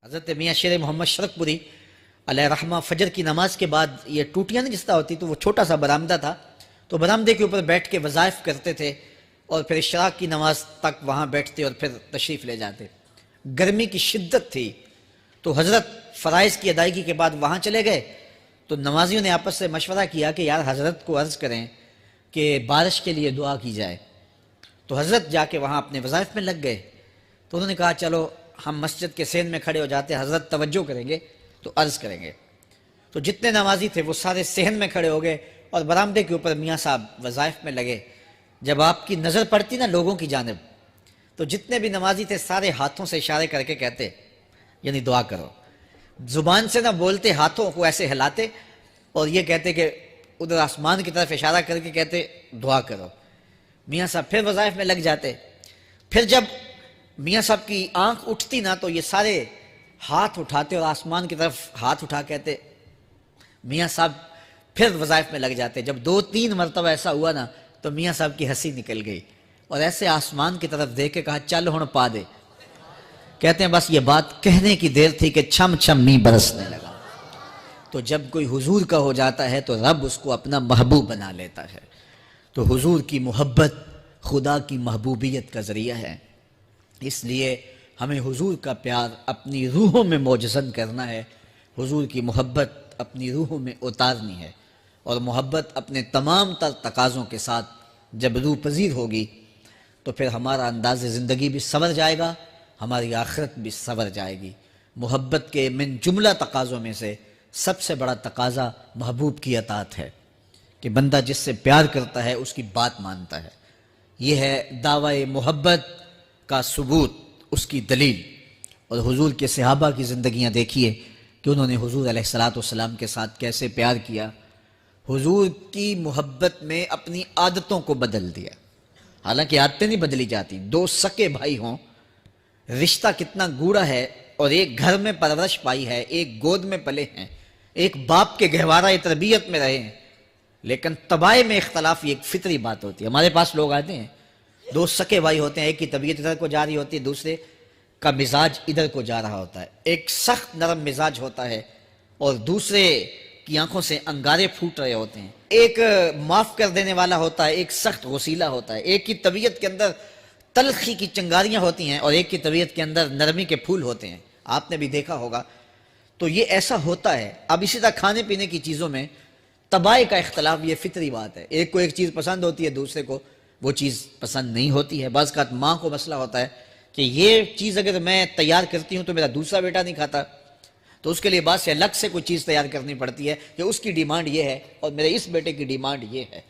حضرت میاں شیر محمد شرقپوری علیہ رحمہ فجر کی نماز کے بعد یہ ٹوٹیاں نہیں جس طرح ہوتی تو وہ چھوٹا سا برآمدہ تھا، تو برآمدے کے اوپر بیٹھ کے وظائف کرتے تھے اور پھر اشراق کی نماز تک وہاں بیٹھتے اور پھر تشریف لے جاتے۔ گرمی کی شدت تھی تو حضرت فرائض کی ادائیگی کے بعد وہاں چلے گئے، تو نمازیوں نے آپس سے مشورہ کیا کہ یار حضرت کو عرض کریں کہ بارش کے لیے دعا کی جائے۔ تو حضرت جا کے وہاں اپنے وظائف میں لگ گئے، تو انہوں نے کہا چلو ہم مسجد کے سین میں کھڑے ہو جاتے ہیں، حضرت توجہ کریں گے تو عرض کریں گے۔ تو جتنے نمازی تھے وہ سارے صحن میں کھڑے ہو گئے اور برآمدے کے اوپر میاں صاحب وظائف میں لگے۔ جب آپ کی نظر پڑتی نا لوگوں کی جانب، تو جتنے بھی نمازی تھے سارے ہاتھوں سے اشارے کر کے کہتے یعنی دعا کرو، زبان سے نہ بولتے، ہاتھوں کو ایسے ہلاتے اور یہ کہتے کہ ادھر آسمان کی طرف اشارہ کر کے کہتے دعا کرو۔ میاں صاحب پھر وظائف میں لگ جاتے۔ پھر جب میاں صاحب کی آنکھ اٹھتی نا تو یہ سارے ہاتھ اٹھاتے اور آسمان کی طرف ہاتھ اٹھا کہتے، میاں صاحب پھر وظائف میں لگ جاتے۔ جب 2-3 مرتبہ ایسا ہوا نا تو میاں صاحب کی ہنسی نکل گئی اور ایسے آسمان کی طرف دیکھ کے کہا چل ہن پا دے۔ کہتے ہیں بس یہ بات کہنے کی دیر تھی کہ چھم چھم می برسنے لگا۔ تو جب کوئی حضور کا ہو جاتا ہے تو رب اس کو اپنا محبوب بنا لیتا ہے۔ تو حضور کی محبت خدا کی محبوبیت کا ذریعہ ہے، اس لیے ہمیں حضور کا پیار اپنی روحوں میں موجزن کرنا ہے، حضور کی محبت اپنی روحوں میں اتارنی ہے، اور محبت اپنے تمام تر تقاضوں کے ساتھ جب روح پذیر ہوگی تو پھر ہمارا انداز زندگی بھی سنور جائے گا، ہماری آخرت بھی سنور جائے گی۔ محبت کے من جملہ تقاضوں میں سے سب سے بڑا تقاضا محبوب کی اطاعت ہے کہ بندہ جس سے پیار کرتا ہے اس کی بات مانتا ہے۔ یہ ہے دعوی محبت کا ثبوت، اس کی دلیل۔ اور حضور کے صحابہ کی زندگیاں دیکھیے کہ انہوں نے حضور علیہ السلام کے ساتھ کیسے پیار کیا، حضور کی محبت میں اپنی عادتوں کو بدل دیا۔ حالانکہ عادتیں نہیں بدلی جاتی، 2 سکے بھائی ہوں، رشتہ کتنا گوڑا ہے، اور ایک گھر میں پرورش پائی ہے، ایک گود میں پلے ہیں، ایک باپ کے گہوارہ تربیت میں رہے ہیں، لیکن طبائع میں اختلاف یہ ایک فطری بات ہوتی ہے۔ ہمارے پاس لوگ آتے ہیں 2 سکے بھائی ہوتے ہیں، ایک کی طبیعت ادھر کو جا رہی ہوتی ہے، دوسرے کا مزاج ادھر کو جا رہا ہوتا ہے، ایک سخت نرم مزاج ہوتا ہے اور دوسرے کی آنکھوں سے انگارے پھوٹ رہے ہوتے ہیں، ایک معاف کر دینے والا ہوتا ہے، ایک سخت غصیلا ہوتا ہے، ایک کی طبیعت کے اندر تلخی کی چنگاریاں ہوتی ہیں اور ایک کی طبیعت کے اندر نرمی کے پھول ہوتے ہیں، آپ نے بھی دیکھا ہوگا۔ تو یہ ایسا ہوتا ہے۔ اب اسی طرح کھانے پینے کی چیزوں میں طبائع کا اختلاف یہ فطری بات ہے، ایک کو ایک چیز پسند ہوتی ہے، دوسرے کو وہ چیز پسند نہیں ہوتی ہے۔ بعض اوقات ماں کو مسئلہ ہوتا ہے کہ یہ چیز اگر میں تیار کرتی ہوں تو میرا دوسرا بیٹا نہیں کھاتا، تو اس کے لیے بعض سے الگ سے کوئی چیز تیار کرنی پڑتی ہے کہ اس کی ڈیمانڈ یہ ہے اور میرے اس بیٹے کی ڈیمانڈ یہ ہے۔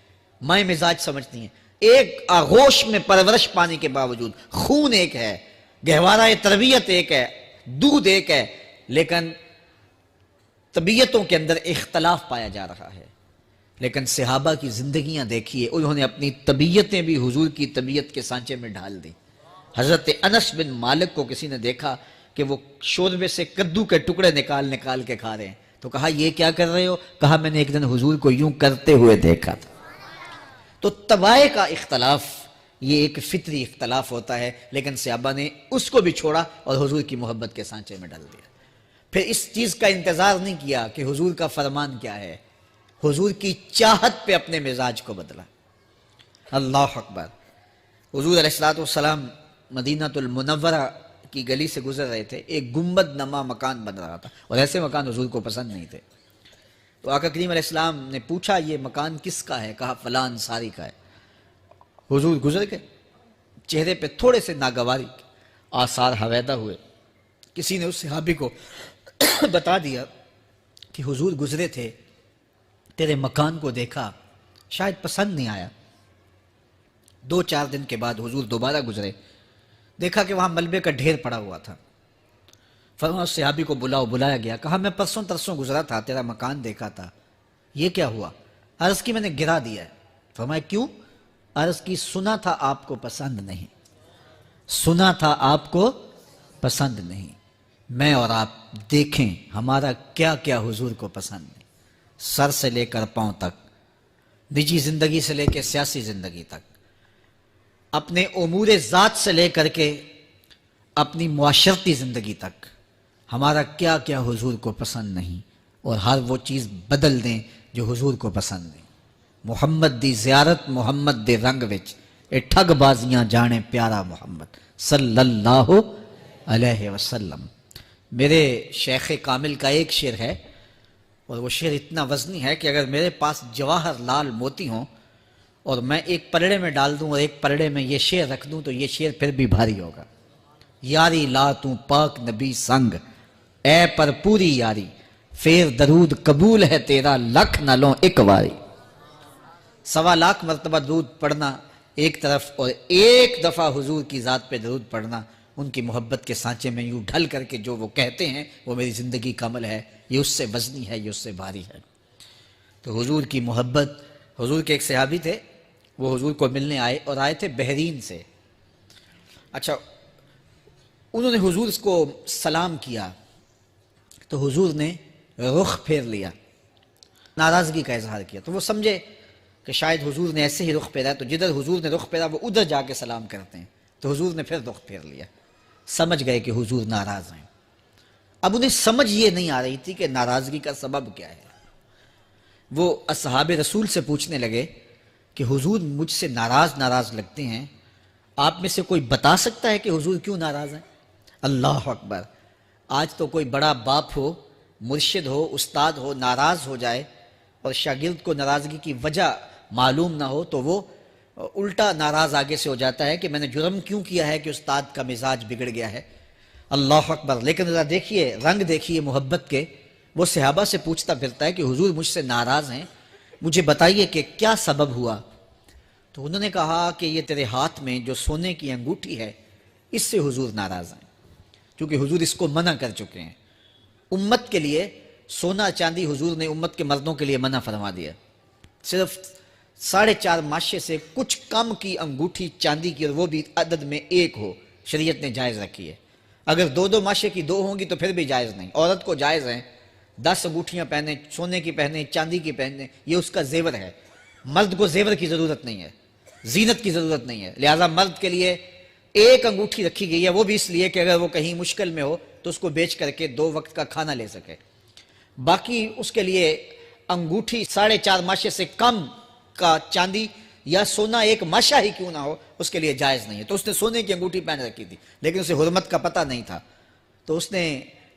مائیں مزاج سمجھتی ہیں، ایک آغوش میں پرورش پانے کے باوجود خون ایک ہے، گہوارہ تربیت ایک ہے، دودھ ایک ہے، لیکن طبیعتوں کے اندر اختلاف پایا جا رہا ہے۔ لیکن صحابہ کی زندگیاں دیکھیے، انہوں نے اپنی طبیعتیں بھی حضور کی طبیعت کے سانچے میں ڈھال دی۔ حضرت انس بن مالک کو کسی نے دیکھا کہ وہ شوربے سے کدو کے ٹکڑے نکال کے کھا رہے ہیں، تو کہا یہ کیا کر رہے ہو؟ کہا میں نے ایک دن حضور کو یوں کرتے ہوئے دیکھا تھا۔ تو طبائع کا اختلاف یہ ایک فطری اختلاف ہوتا ہے، لیکن صحابہ نے اس کو بھی چھوڑا اور حضور کی محبت کے سانچے میں ڈال دیا۔ پھر اس چیز کا انتظار نہیں کیا کہ حضور کا فرمان کیا ہے، حضور کی چاہت پہ اپنے مزاج کو بدلا۔ اللہ اکبر۔ حضور علیہ السلام مدینہ المنورہ کی گلی سے گزر رہے تھے، ایک گنبد نما مکان بن رہا تھا اور ایسے مکان حضور کو پسند نہیں تھے۔ تو آقا کریم علیہ السلام نے پوچھا یہ مکان کس کا ہے؟ کہا فلاں انصاری کا ہے۔ حضور گزر گئے، چہرے پہ تھوڑے سے ناگواری آثار حویدہ ہوئے۔ کسی نے اس صحابی کو بتا دیا کہ حضور گزرے تھے، تیرے مکان کو دیکھا، شاید پسند نہیں آیا۔ 2-4 دن کے بعد حضور دوبارہ گزرے، دیکھا کہ وہاں ملبے کا ڈھیر پڑا ہوا تھا۔ فرمایا اس صحابی کو بلایا گیا، کہا میں پرسوں ترسوں گزرا تھا، تیرا مکان دیکھا تھا، یہ کیا ہوا؟ عرض کی میں نے گرا دیا ہے۔ فرمایا کیوں؟ عرض کی سنا تھا آپ کو پسند نہیں، سنا تھا آپ کو پسند نہیں۔ میں اور آپ دیکھیں ہمارا کیا کیا حضور کو پسند نہیں، سر سے لے کر پاؤں تک، نجی زندگی سے لے کے سیاسی زندگی تک، اپنے امور ذات سے لے کر کے اپنی معاشرتی زندگی تک، ہمارا کیا کیا حضور کو پسند نہیں، اور ہر وہ چیز بدل دیں جو حضور کو پسند نہیں۔ محمد دی زیارت محمد دے رنگ وچ، اے ٹھگ بازیاں جانے پیارا محمد صلی اللہ علیہ وسلم۔ میرے شیخ کامل کا ایک شعر ہے، اور وہ شعر اتنا وزنی ہے کہ اگر میرے پاس جواہر لال موتی ہوں اور میں ایک پلڑے میں ڈال دوں اور ایک پلڑے میں یہ شعر رکھ دوں تو یہ شعر پھر بھی بھاری ہوگا۔ یاری لا تو پاک نبی سنگ، اے پر پوری یاری، فیر درود قبول ہے تیرا، لکھ نہ لوں ایک واری۔ 1.25 مرتبہ درود پڑھنا ایک طرف، اور ایک دفعہ حضور کی ذات پہ درود پڑھنا، ان کی محبت کے سانچے میں یوں ڈھل کر کے جو وہ کہتے ہیں وہ میری زندگی کا عمل ہے، یہ اس سے وزنی ہے، یہ اس سے بھاری ہے۔ تو حضور کی محبت، حضور کے ایک صحابی تھے، وہ حضور کو ملنے آئے، اور آئے تھے بحرین سے۔ اچھا، انہوں نے حضور کو سلام کیا تو حضور نے رخ پھیر لیا، ناراضگی کا اظہار کیا، تو وہ سمجھے کہ شاید حضور نے ایسے ہی رخ پھیرا، تو جدھر حضور نے رخ پھیرا وہ ادھر جا کے سلام کرتے ہیں، تو حضور نے پھر رخ پھیر لیا۔ سمجھ گئے کہ حضور ناراض ہیں۔ اب انہیں سمجھ یہ نہیں آ رہی تھی کہ ناراضگی کا سبب کیا ہے۔ وہ اصحاب رسول سے پوچھنے لگے کہ حضور مجھ سے ناراض لگتے ہیں، آپ میں سے کوئی بتا سکتا ہے کہ حضور کیوں ناراض ہیں؟ اللہ اکبر! آج تو کوئی بڑا باپ ہو، مرشد ہو، استاد ہو، ناراض ہو جائے اور شاگرد کو ناراضگی کی وجہ معلوم نہ ہو تو وہ الٹا ناراض آگے سے ہو جاتا ہے کہ میں نے جرم کیوں کیا ہے کہ استاد کا مزاج بگڑ گیا ہے۔ اللہ اکبر! لیکن ذرا دیکھیے، رنگ دیکھیے محبت کے، وہ صحابہ سے پوچھتا پھرتا ہے کہ حضور مجھ سے ناراض ہیں، مجھے بتائیے کہ کیا سبب ہوا؟ تو انہوں نے کہا کہ یہ تیرے ہاتھ میں جو سونے کی انگوٹھی ہے، اس سے حضور ناراض ہیں، کیونکہ حضور اس کو منع کر چکے ہیں۔ امت کے لیے سونا چاندی حضور نے امت کے مردوں کے لیے منع فرما دیا، صرف 4.5 ماشے سے کچھ کم کی انگوٹھی چاندی کی، اور وہ بھی عدد میں 1 ہو، شریعت نے جائز رکھی ہے۔ اگر 2 ماشے کی 2 ہوں گی تو پھر بھی جائز نہیں۔ عورت کو جائز ہیں 10 انگوٹھیاں پہنے، سونے کی پہنے، چاندی کی پہنے، یہ اس کا زیور ہے۔ مرد کو زیور کی ضرورت نہیں ہے، زینت کی ضرورت نہیں ہے، لہٰذا مرد کے لیے 1 انگوٹھی رکھی گئی ہے، وہ بھی اس لیے کہ اگر وہ کہیں مشکل میں ہو تو اس کو بیچ کر کے 2 وقت کا کھانا لے سکے۔ باقی اس کے لیے انگوٹھی 4.5 ماشے سے کم کا چاندی یا سونا 1 ماشا ہی کیوں نہ ہو، اس کے لیے جائز نہیں ہے۔ تو اس نے سونے کی انگوٹھی پہن رکھی تھی، لیکن اسے حرمت کا پتہ نہیں تھا، تو اس نے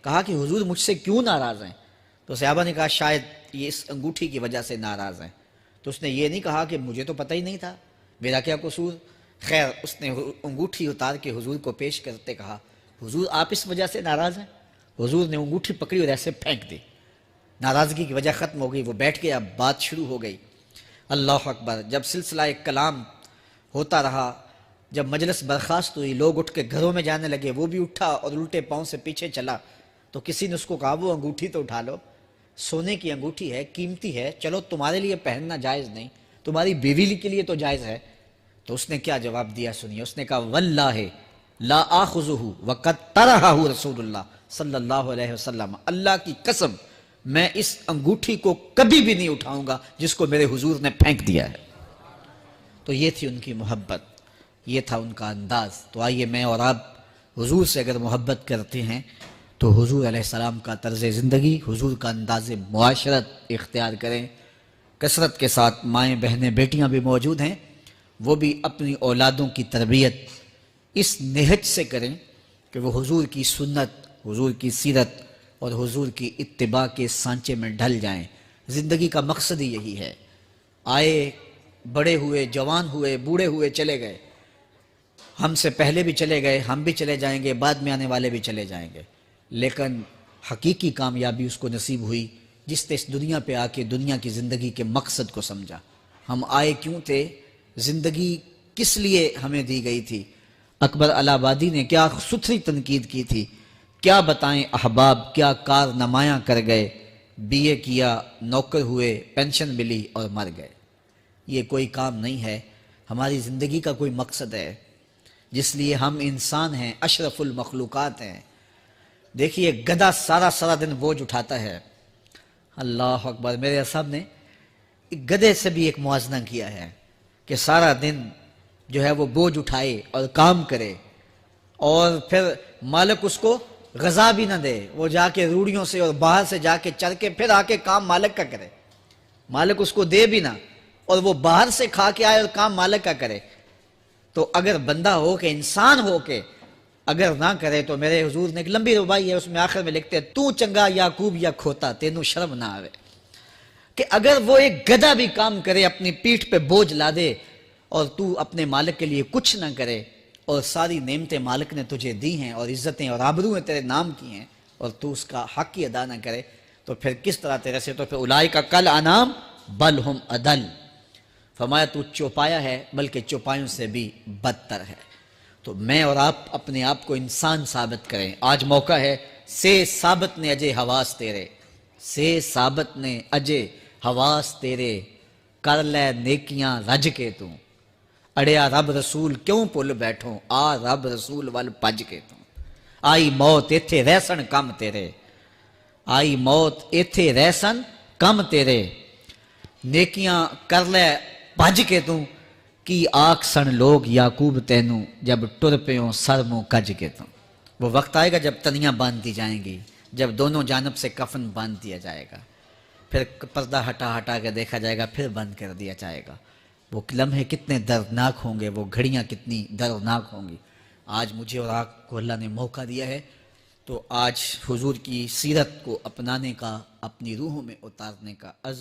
کہا کہ حضور مجھ سے کیوں ناراض ہیں؟ تو صحابہ نے کہا شاید یہ اس انگوٹھی کی وجہ سے ناراض ہیں۔ تو اس نے یہ نہیں کہا کہ مجھے تو پتہ ہی نہیں تھا، میرا کیا قصور؟ خیر، اس نے انگوٹھی اتار کے حضور کو پیش کرتے کہا حضور آپ اس وجہ سے ناراض ہیں؟ حضور نے انگوٹھی پکڑی اور ایسے پھینک دی، ناراضگی کی وجہ ختم ہو گئی، وہ بیٹھ گیا، بات شروع ہو گئی۔ اللہ اکبر! جب سلسلہ کلام ہوتا رہا، جب مجلس برخاست ہوئی، لوگ اٹھ کے گھروں میں جانے لگے، وہ بھی اٹھا اور الٹے پاؤں سے پیچھے چلا، تو کسی نے اس کو کہا وہ انگوٹھی تو اٹھا لو، سونے کی انگوٹھی ہے، قیمتی ہے، چلو تمہارے لیے پہننا جائز نہیں، تمہاری بیوی کے لیے تو جائز ہے۔ تو اس نے کیا جواب دیا سنیے، اس نے کہا واللہ لا آخذہ وقد طرحہ رسول اللہ صلی اللہ علیہ وسلم، اللہ کی قسم میں اس انگوٹھی کو کبھی بھی نہیں اٹھاؤں گا جس کو میرے حضور نے پھینک دیا ہے۔ تو یہ تھی ان کی محبت، یہ تھا ان کا انداز۔ تو آئیے میں اور آپ حضور سے اگر محبت کرتے ہیں تو حضور علیہ السلام کا طرز زندگی، حضور کا انداز معاشرت اختیار کریں۔ کثرت کے ساتھ مائیں بہنیں بیٹیاں بھی موجود ہیں، وہ بھی اپنی اولادوں کی تربیت اس نہج سے کریں کہ وہ حضور کی سنت، حضور کی سیرت اور حضور کی اتباع کے سانچے میں ڈھل جائیں۔ زندگی کا مقصد ہی یہی ہے۔ آئے، بڑے ہوئے، جوان ہوئے، بوڑھے ہوئے، چلے گئے، ہم سے پہلے بھی چلے گئے، ہم بھی چلے جائیں گے، بعد میں آنے والے بھی چلے جائیں گے، لیکن حقیقی کامیابی اس کو نصیب ہوئی جس نے اس دنیا پہ آ کے دنیا کی زندگی کے مقصد کو سمجھا۔ ہم آئے کیوں تھے، زندگی کس لیے ہمیں دی گئی تھی۔ اکبر الہ آبادی نے کیا ستھری تنقید کی تھی، کیا بتائیں احباب کیا کار نمایاں کر گئے، بی اے کیا، نوکر ہوئے، پینشن ملی اور مر گئے۔ یہ کوئی کام نہیں ہے، ہماری زندگی کا کوئی مقصد ہے جس لیے ہم انسان ہیں، اشرف المخلوقات ہیں۔ دیکھیے گدھا سارا دن بوجھ اٹھاتا ہے، اللہ اکبر! میرے صاحب نے گدھے سے بھی ایک موازنہ کیا ہے کہ سارا دن جو ہے وہ بوجھ اٹھائے اور کام کرے، اور پھر مالک اس کو غذا بھی نہ دے، وہ جا کے روڑیوں سے اور باہر سے جا کے چر کے پھر آ کے کام مالک کا کرے، مالک اس کو دے بھی نہ، اور وہ باہر سے کھا کے آئے اور کام مالک کا کرے، تو اگر بندہ ہو کے، انسان ہو کے اگر نہ کرے تو میرے حضور نے ایک لمبی ربائی ہے، اس میں آخر میں لکھتے ہیں تو چنگا یعقوب یا کھوتا تینوں شرم نہ آوے، کہ اگر وہ ایک گدھا بھی کام کرے، اپنی پیٹھ پہ بوجھ لا دے اور تو اپنے مالک کے لیے کچھ نہ کرے، اور ساری نعمتیں مالک نے تجھے دی ہیں اور عزتیں اور آبرویں تیرے نام کی ہیں، اور تو اس کا حق ہی ادا نہ کرے، تو پھر کس طرح تیرے سے، تو پھر اولئک کل انعام بل ہم اضل، فرمایا تو چوپایا ہے بلکہ چوپایوں سے بھی بدتر ہے۔ تو میں اور آپ اپنے آپ کو انسان ثابت کریں، آج موقع ہے، سے ثابت نے اجے حواس تیرے، سے ثابت نے اجے حواس تیرے، کر لے نیکیاں رج کے تو، اڑیا رب رسول کیوں پل بیٹھوں، آ رب رسول ول پج کے تو، آئی موت ایتھے رہسن کم تیرے، آئی موت ایتھے رہسن کم تیرے، نیکیاں کر لے بھج کے تو، کی آکھ سن لوگ یعقوب تینوں، جب ٹر پیوں سر منہ کج کے تو، وہ وقت آئے گا جب تنیاں باندھ دی جائیں گی، جب دونوں جانب سے کفن باندھ دیا جائے گا، پھر پردہ ہٹا ہٹا کے دیکھا جائے گا، پھر بند کر دیا جائے گا، وہ لمحے کتنے دردناک ہوں گے، وہ گھڑیاں کتنی دردناک ہوں گی۔ آج مجھے اور آپ کو اللہ نے موقع دیا ہے، تو آج حضور کی سیرت کو اپنانے کا، اپنی روحوں میں اتارنے کا عزم